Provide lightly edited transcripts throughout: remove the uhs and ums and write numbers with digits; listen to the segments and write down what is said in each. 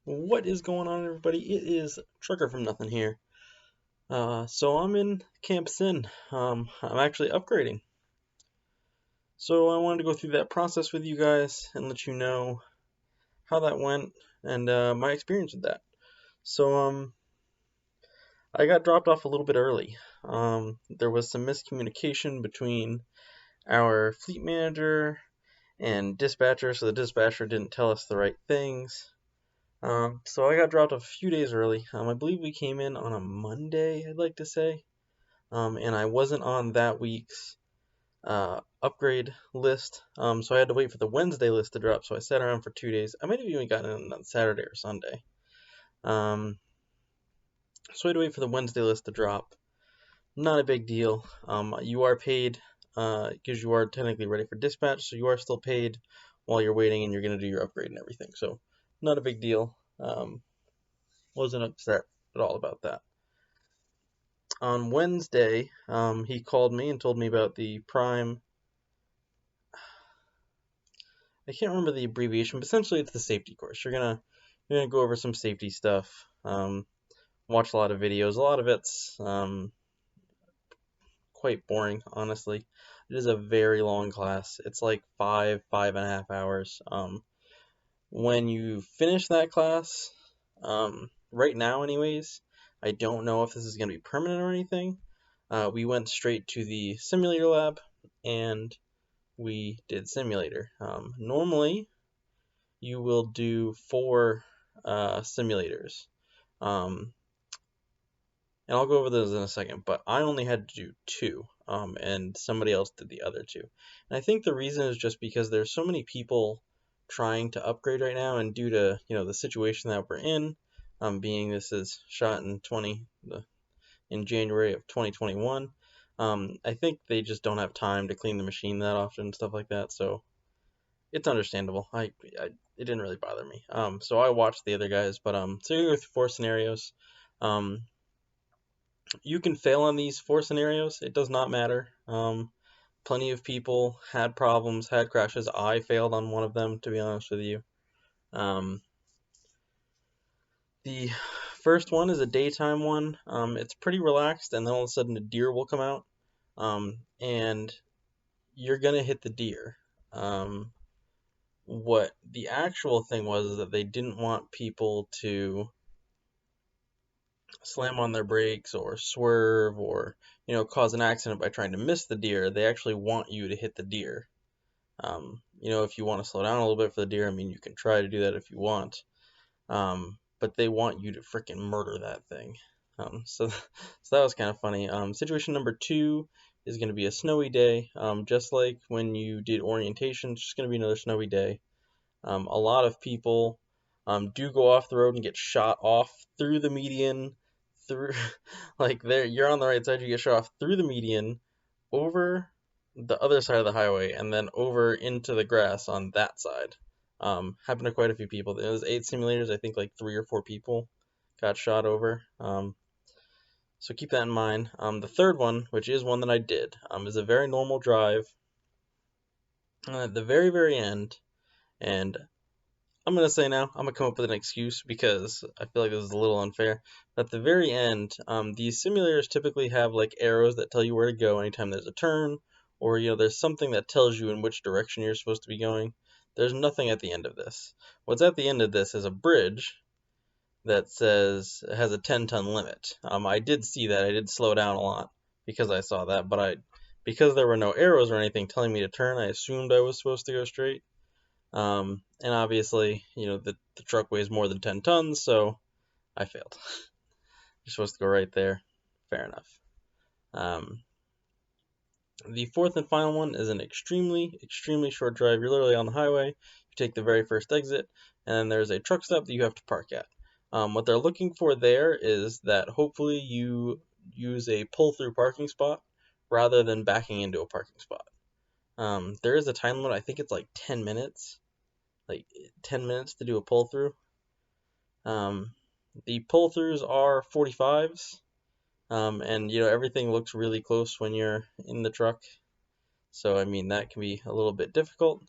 What is going on, everybody? It is Trucker from Nothing here. So I'm in Camp Sin. I'm actually upgrading. So I wanted to go through that process with you guys and let you know how that went and my experience with that. So I got dropped off a little bit early. There was some miscommunication between our fleet manager and dispatcher, so the dispatcher didn't tell us the right things. So I got dropped off a few days early. I believe we came in on a Monday, I'd like to say. And I wasn't on that week's upgrade list. So I had to wait for the Wednesday list to drop. So I sat around for 2 days. I might have even gotten in on Saturday or Sunday. So I had to wait for the Wednesday list to drop. Not a big deal. You are paid because you are technically ready for dispatch, so you are still paid while you're waiting, and you're going to do your upgrade and everything. So not a big deal. Wasn't upset at all about that. On Wednesday, he called me and told me about the Prime. I can't remember the abbreviation, but essentially it's the safety course. You're gonna go over some safety stuff. Watch a lot of videos. A lot of it's quite boring, honestly. It is a very long class. It's like 5.5 hours. When you finish that class, right now, anyways, I don't know if this is gonna be permanent or anything. We went straight to the simulator lab and we did simulator. Normally, you will do 4 simulators. And I'll go over those in a second, but I only had to do 2, and somebody else did the other 2. And I think the reason is just because there's so many people trying to upgrade right now, and due to the situation that we're in, being this is shot in January of 2021. I think they just don't have time to clean the machine that often and stuff like that, so it's understandable. It didn't really bother me. So I watched the other guys, but so you're gonna go through 4 scenarios. You can fail on these 4 scenarios. It does not matter. Plenty of people had problems, had crashes. I failed on one of them, to be honest with you. The first one is a daytime one. It's pretty relaxed, and then all of a sudden a deer will come out, and you're gonna hit the deer. What the actual thing was is that they didn't want people to slam on their brakes or swerve or cause an accident by trying to miss the deer. They actually want you to hit the deer. If you want to slow down a little bit for the deer, I mean, you can try to do that if you want. But they want you to freaking murder that thing. So that was kind of funny. Situation number 2 is going to be a snowy day. Just like when you did orientation, it's just going to be another snowy day. A lot of people do go off the road and get shot off through the median, through like there you're on the right side, you get shot off through the median, over the other side of the highway, and then over into the grass on that side. Happened to quite a few people. There was 8 simulators. I think like 3 or 4 people got shot over. So keep that in mind. The third one, which is one that I did, is a very normal drive. At the very, very end, and I'm going to say now, I'm going to come up with an excuse because I feel like this is a little unfair. At the very end, these simulators typically have like arrows that tell you where to go anytime there's a turn, or there's something that tells you in which direction you're supposed to be going. There's nothing at the end of this. What's at the end of this is a bridge that says it has a 10-ton limit. I did see that. I did slow down a lot because I saw that, but because there were no arrows or anything telling me to turn, I assumed I was supposed to go straight. And obviously, the truck weighs more than 10 tons, so I failed. You're supposed to go right there. Fair enough. The fourth and final one is an extremely, extremely short drive. You're literally on the highway. You take the very first exit, and then there's a truck stop that you have to park at. What they're looking for there is that hopefully you use a pull-through parking spot rather than backing into a parking spot. There is a time limit. I think it's like 10 minutes. Like 10 minutes to do a pull-through. The pull-throughs are 45s. And everything looks really close when you're in the truck. So I mean that can be a little bit difficult.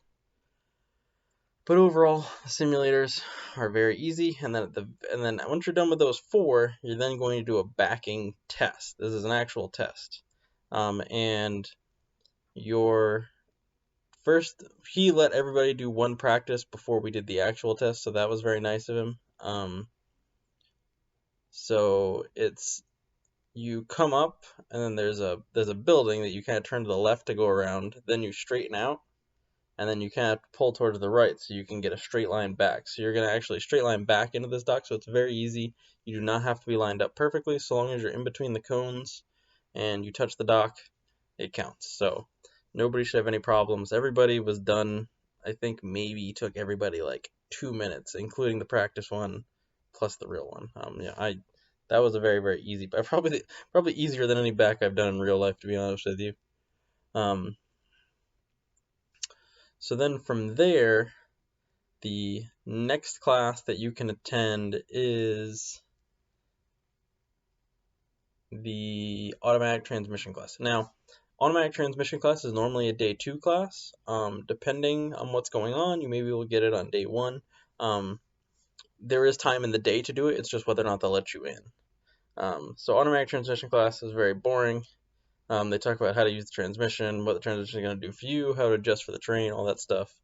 But overall, the simulators are very easy, and then once you're done with those 4, you're then going to do a backing test. This is an actual test, and your first, he let everybody do one practice before we did the actual test, so that was very nice of him. So it's, you come up, and then there's a building that you kind of turn to the left to go around, then you straighten out, and then you kind of pull towards the right so you can get a straight line back. So you're going to actually straight line back into this dock, so it's very easy. You do not have to be lined up perfectly, so long as you're in between the cones and you touch the dock, it counts. So nobody should have any problems. Everybody was done. I think maybe took everybody like 2 minutes, including the practice one plus the real one. That was a very, very easy, but probably easier than any back I've done in real life, to be honest with you. So then from there, the next class that you can attend is the automatic transmission class. Now, automatic transmission class is normally a day 2 class. Depending on what's going on, you maybe will get it on day 1. There is time in the day to do it, it's just whether or not they'll let you in. So automatic transmission class is very boring. They talk about how to use the transmission, what the transmission is going to do for you, how to adjust for the train, all that stuff,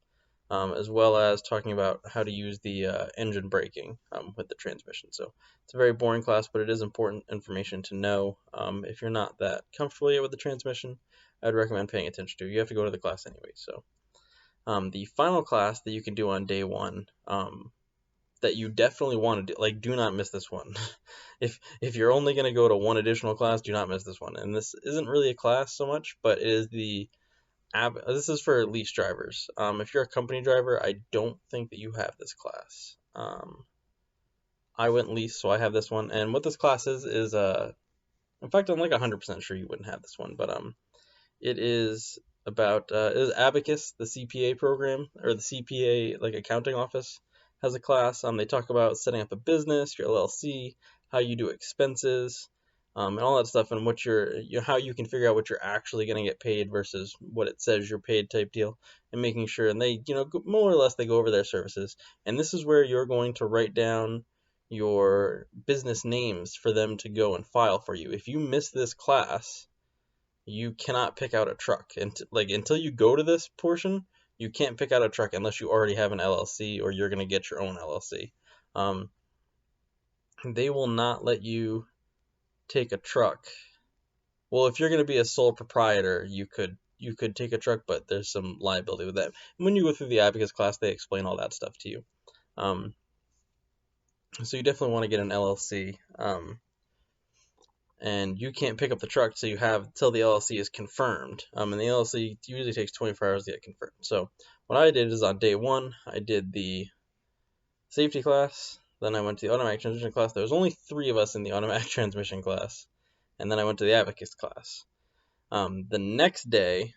as well as talking about how to use the engine braking with the transmission. So it's a very boring class, but it is important information to know. If you're not that comfortable yet with the transmission, I'd recommend paying attention to. You have to go to the class anyway. So the final class that you can do on day 1, that you definitely want to do, like, do not miss this one. if you're only going to go to one additional class, do not miss this one. And this isn't really a class so much, but it is this is for lease drivers. If you're a company driver, I don't think that you have this class. I went lease, so I have this one. And what this class is in fact, I'm like 100% sure you wouldn't have this one, but it is about it is Abacus, the CPA program, or the CPA like accounting office has a class. They talk about setting up a business, your LLC, how you do expenses, and all that stuff, and what how you can figure out what you're actually going to get paid versus what it says you're paid type deal, and making sure. And they, more or less, they go over their services. And this is where you're going to write down your business names for them to go and file for you. If you miss this class, you cannot pick out a truck, and until you go to this portion, you can't pick out a truck unless you already have an LLC or you're going to get your own LLC. They will not let you take a truck. Well, if you're going to be a sole proprietor, you could take a truck, but there's some liability with that. And when you go through the Abacus class, they explain all that stuff to you. So you definitely want to get an LLC. And you can't pick up the truck till the LLC is confirmed. And the LLC usually takes 24 hours to get confirmed. So what I did is on day 1, I did the safety class. Then I went to the automatic transmission class. There was only 3 of us in the automatic transmission class. And then I went to the Abacus class. The next day,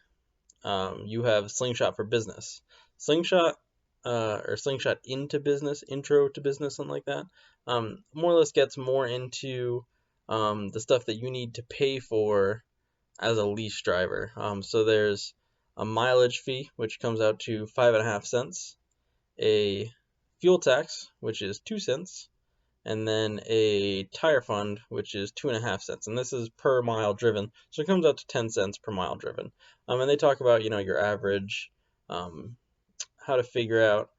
you have Slingshot for Business. Slingshot or Slingshot into Business, Intro to Business, something like that. More or less gets more into the stuff that you need to pay for as a lease driver. So there's a mileage fee, which comes out to 5.5 cents, a fuel tax, which is 2 cents, and then a tire fund, which is 2.5 cents. And this is per mile driven, so it comes out to 10 cents per mile driven. And they talk about, your average, how to figure out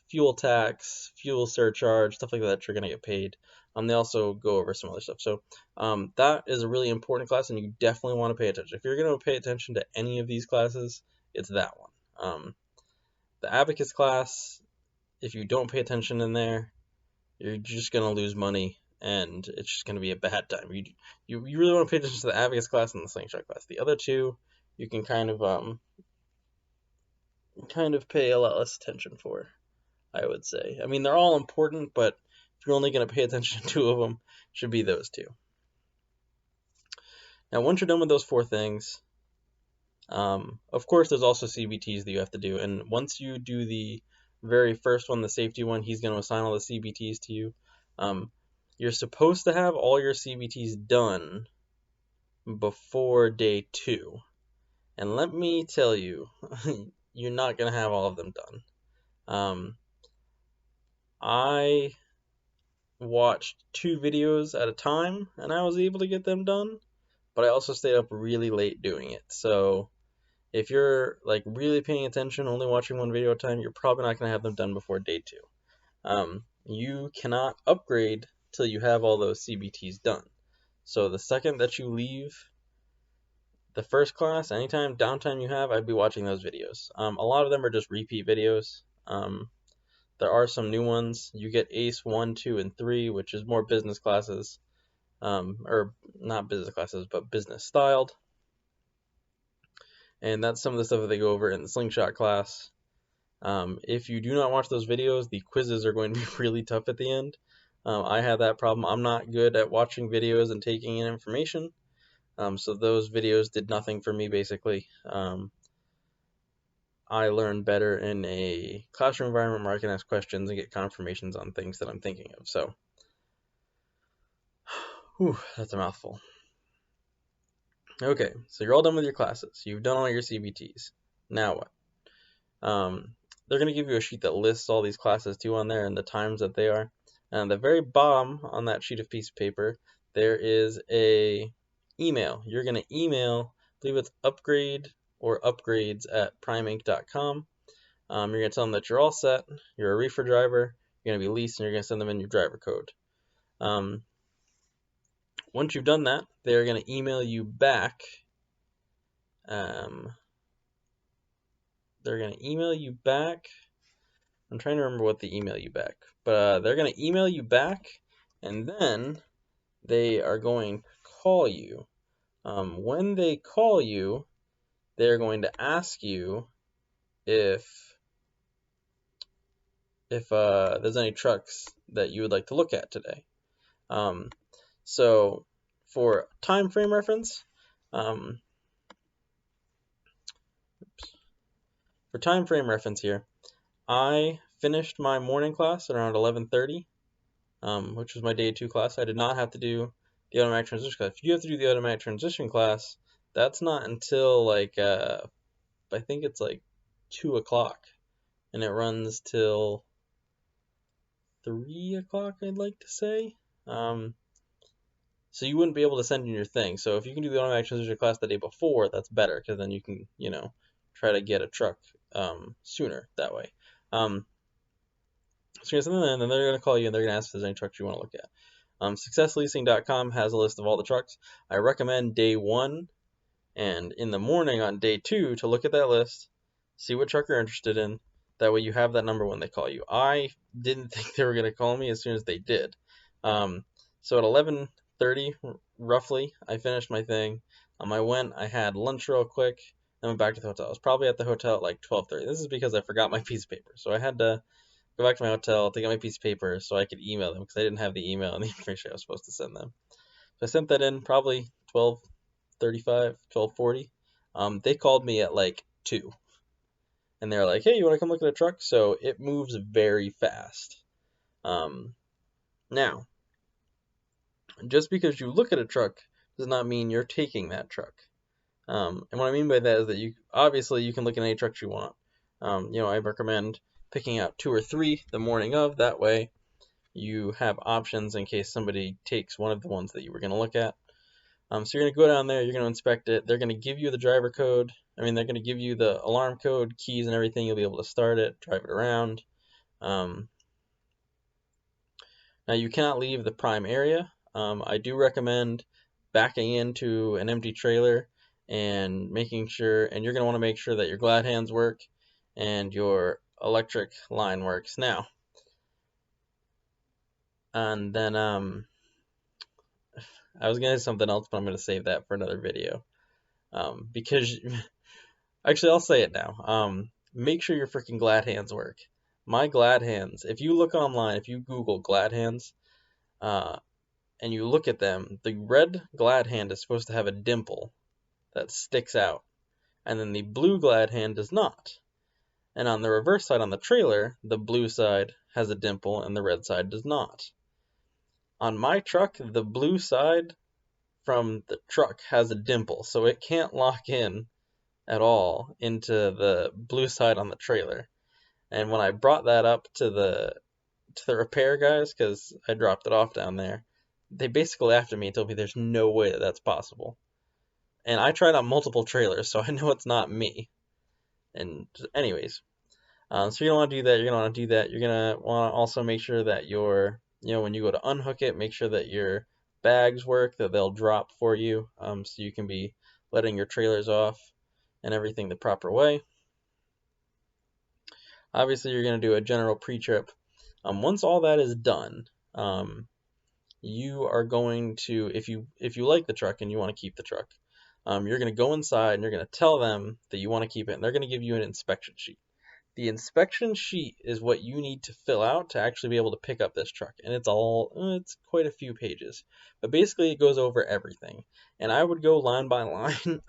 fuel tax, fuel surcharge, stuff like that you're going to get paid. They also go over some other stuff. So that is a really important class, and you definitely want to pay attention. If you're going to pay attention to any of these classes, it's that one. The Abacus class, if you don't pay attention in there, you're just going to lose money, and it's just going to be a bad time. You really want to pay attention to the Abacus class and the Slingshot class. The other two, you can kind of pay a lot less attention for, I would say. I mean, they're all important, but if you're only going to pay attention to 2 of them, should be those 2. Now, once you're done with those 4 things, of course, there's also CBTs that you have to do. And once you do the very first one, the safety one, he's going to assign all the CBTs to you. You're supposed to have all your CBTs done before day 2. And let me tell you, you're not going to have all of them done. I watched 2 videos at a time and I was able to get them done, but I also stayed up really late doing it. So if you're like really paying attention, only watching 1 video at a time, you're probably not going to have them done before day 2. You cannot upgrade till you have all those CBTs done. So the second that you leave the first class, anytime downtime you have, I'd be watching those videos. A lot of them are just repeat videos. There are some new ones. You get ACE 1, 2, and 3, which is more business classes, or not business classes, but business styled. And that's some of the stuff that they go over in the slingshot class. If you do not watch those videos, the quizzes are going to be really tough at the end. I had that problem. I'm not good at watching videos and taking in information. So those videos did nothing for me, basically. I learn better in a classroom environment where I can ask questions and get confirmations on things that I'm thinking of. So, that's a mouthful. Okay, so you're all done with your classes. You've done all your CBTs. Now what? They're going to give you a sheet that lists all these classes too on there and the times that they are. And at the very bottom on that sheet of piece of paper, there is a email. You're going to email, I believe it's upgrade or upgrades@primeinc.com. You're going to tell them that you're all set, you're a reefer driver, you're going to be leased, and you're going to send them in your driver code. Once you've done that, they're going to email you back. I'm trying to remember what they email you back, but they're going to email you back, and then they are going to call you. When they call you, they're going to ask you if there's any trucks that you would like to look at today. So for time frame reference, here, I finished my morning class at around 11:30, which was my day 2 class. I did not have to do the automatic transition class. If you have to do the automatic transition class, that's not until like I think it's like 2 o'clock, and it runs till 3 o'clock, I'd like to say. So you wouldn't be able to send in your thing. So if you can do the automatic transition class the day before, that's better, because then you can, try to get a truck sooner that way. So you're send them in, and they're going to call you, and they're going to ask if there's any trucks you want to look at. SuccessLeasing.com has a list of all the trucks. I recommend day 1 and in the morning on day 2 to look at that list, see what truck you're interested in. That way you have that number when they call you. I didn't think they were going to call me as soon as they did. So at 11:30, roughly, I finished my thing. I went, I had lunch real quick, then went back to the hotel. I was probably at the hotel at like 12:30. This is because I forgot my piece of paper. So I had to go back to my hotel to get my piece of paper so I could email them, because I didn't have the email and the information I was supposed to send them. So I sent that in probably 12:35, 12:40. They called me at like 2. And they're like, hey, you want to come look at a truck? So it moves very fast. Now, just because you look at a truck does not mean you're taking that truck. And what I mean by that is that you can look at any trucks you want. I recommend picking out 2 or 3 the morning of. That way you have options in case somebody takes one of the ones that you were going to look at. So you're going to go down there, you're going to inspect it. They're going to give you the driver code. They're going to give you the alarm code, keys, and everything. You'll be able to start it, drive it around. Now, you cannot leave the prime area. I do recommend backing into an empty trailer and making sure, and you're going to want to make sure that your glad hands work and your electric line works. Now, and then I was going to say something else, but I'm going to save that for another video. Because, actually, I'll say it now. Make sure your freaking glad hands work. My glad hands, if you look online, if you Google glad hands, and you look at them, the red glad hand is supposed to have a dimple that sticks out, and then the blue glad hand does not. And on the reverse side on the trailer, the blue side has a dimple and the red side does not. On my truck, the blue side from the truck has a dimple, so it can't lock in at all into the blue side on the trailer. And when I brought that up to the repair guys, because I dropped it off down there, they basically laughed at me and told me there's no way that that's possible. And I tried on multiple trailers, so I know it's not me. And anyways, so you're gonna want to do that. You're gonna want to do that. You're gonna want to also make sure that when you go to unhook it, make sure that your bags work, that they'll drop for you, so you can be letting your trailers off and everything the proper way. Obviously, you're gonna do a general pre-trip. Once all that is done, you are going to, if you like the truck and you want to keep the truck, you're going to go inside and you're going to tell them that you want to keep it, and they're going to give you an inspection sheet. The inspection sheet is what you need to fill out to actually be able to pick up this truck, and it's quite a few pages, but basically it goes over everything. And I would go line by line,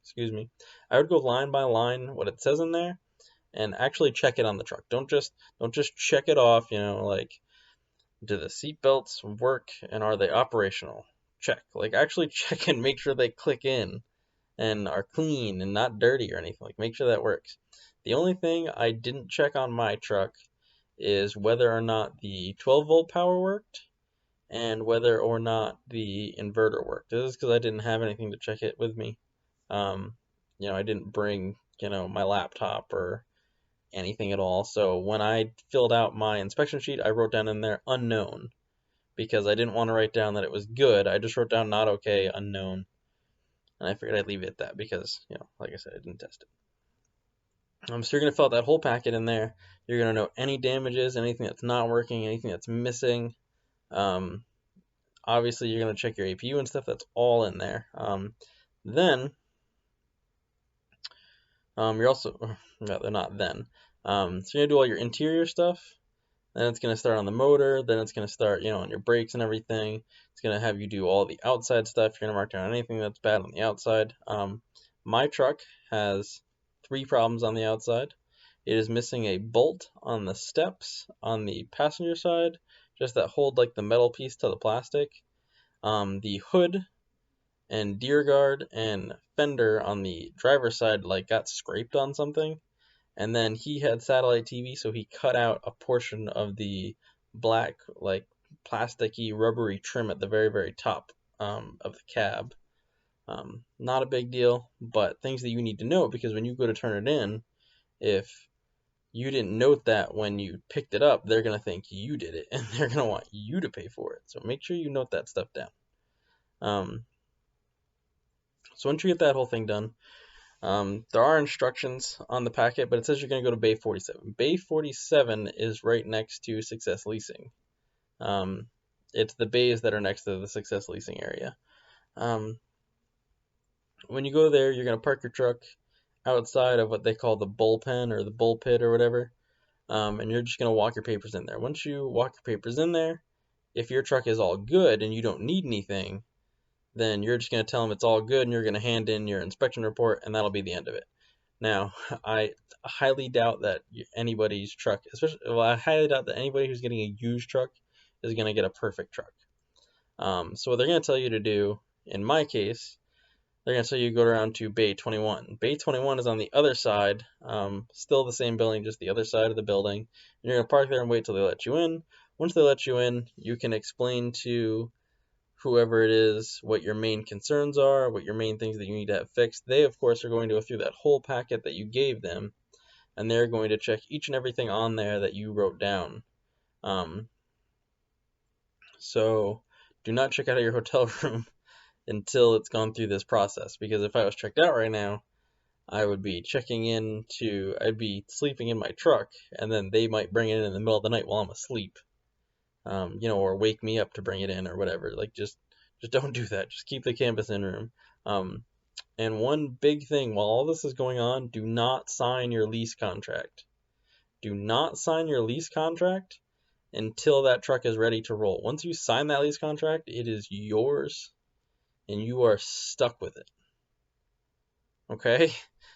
excuse me, I would go line by line what it says in there, and actually check it on the truck. Don't just check it off, like, do the seat belts work and are they operational? Check. Like, actually check and make sure they click in and are clean and not dirty or anything. Like, make sure that works. The only thing I didn't check on my truck is whether or not the 12-volt power worked and whether or not the inverter worked. This is because I didn't have anything to check it with me. I didn't bring, my laptop or anything at all. So when I filled out my inspection sheet, I wrote down in there unknown because I didn't want to write down that it was good. I just wrote down not okay, unknown. And I figured I'd leave it at that because, like I said, I didn't test it. So you're going to fill out that whole packet in there. You're going to know any damages, anything that's not working, anything that's missing. Obviously, you're going to check your APU and stuff. That's all in there. Then, you're also, no, they're not then. So you're going to do all your interior stuff. Then it's going to start on the motor. Then it's going to start, on your brakes and everything. It's going to have you do all the outside stuff. You're going to mark down anything that's bad on the outside. My truck has 3 problems on the outside. It is missing a bolt on the steps on the passenger side, just that hold like the metal piece to the plastic. The hood and deer guard and fender on the driver's side like got scraped on something. And then he had satellite TV, so he cut out a portion of the black, like, plasticky, rubbery trim at the very, very top of the cab. Not a big deal, but things that you need to know, because when you go to turn it in, if you didn't note that when you picked it up, they're going to think you did it, and they're going to want you to pay for it. So make sure you note that stuff down. So once you get that whole thing done, there are instructions on the packet, but it says you're going to go to Bay 47. Bay 47 is right next to Success Leasing. It's the bays that are next to the Success Leasing area. When you go there, you're going to park your truck outside of what they call the bullpen or the bull pit or whatever, and you're just going to walk your papers in there. Once you walk your papers in there, if your truck is all good and you don't need anything, then you're just going to tell them it's all good and you're going to hand in your inspection report, and that'll be the end of it. Now, I highly doubt that anybody's truck, I highly doubt that anybody who's getting a used truck is going to get a perfect truck. So what they're going to tell you to do, in my case, they're going to tell you to go around to Bay 21. Bay 21 is on the other side, still the same building, just the other side of the building. And you're going to park there and wait till they let you in. Once they let you in, you can explain to whoever it is what your main concerns are, what your main things that you need to have fixed. They, of course, are going to go through that whole packet that you gave them, and they're going to check each and everything on there that you wrote down. So do not check out of your hotel room until it's gone through this process, because if I was checked out right now, I would be I'd be sleeping in my truck, and then they might bring it in the middle of the night while I'm asleep. Or wake me up to bring it in or whatever. Like, just don't do that. Just keep the canvas in room. And one big thing while all this is going on, do not sign your lease contract. Do not sign your lease contract until that truck is ready to roll. Once you sign that lease contract, it is yours and you are stuck with it. Okay?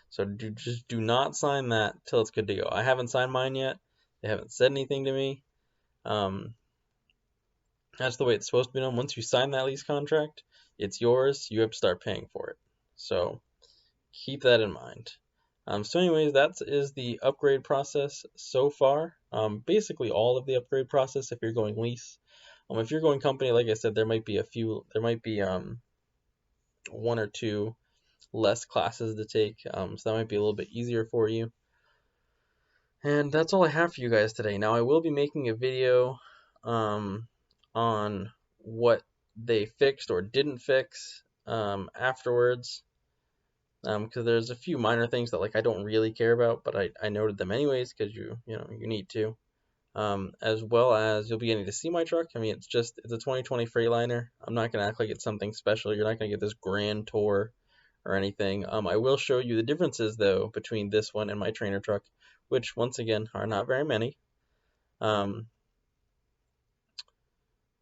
So just do not sign that till it's good to go. I haven't signed mine yet. They haven't said anything to me. That's the way it's supposed to be done. Once you sign that lease contract, it's yours. You have to start paying for it. So keep that in mind. So anyways, that is the upgrade process so far. Basically all of the upgrade process if you're going lease. If you're going company, like I said, there might be one or two less classes to take, so that might be a little bit easier for you. And that's all I have for you guys today. Now I will be making a video on what they fixed or didn't fix afterwards, because there's a few minor things that I don't really care about, but I noted them anyways because you need to. As well as you'll be getting to see my truck. I mean, it's a 2020 Freightliner. I'm not gonna act like it's something special. You're not gonna get this grand tour or anything. I will show you the differences though between this one and my trainer truck, which once again are not very many.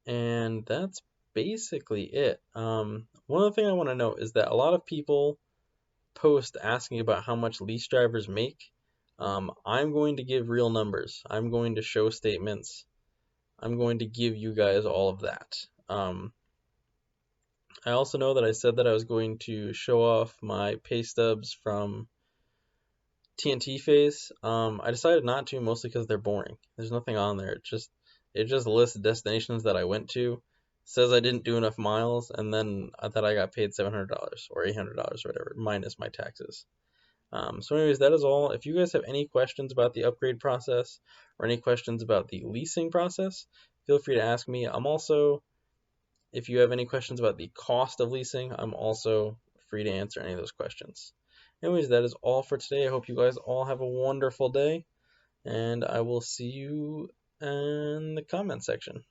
And that's basically it. One other thing I want to note is that a lot of people post asking about how much lease drivers make. I'm going to give real numbers. I'm going to show statements. I'm going to give you guys all of that. I also know that I said that I was going to show off my pay stubs from TNT phase. I decided not to, mostly because they're boring. There's nothing on there. It just lists destinations that I went to, says I didn't do enough miles, and then that I got paid $700 or $800 or whatever, minus my taxes. So anyways, that is all. If you guys have any questions about the upgrade process or any questions about the leasing process, feel free to ask me. If you have any questions about the cost of leasing, I'm also free to answer any of those questions. Anyways, that is all for today. I hope you guys all have a wonderful day, and I will see you in the comment section.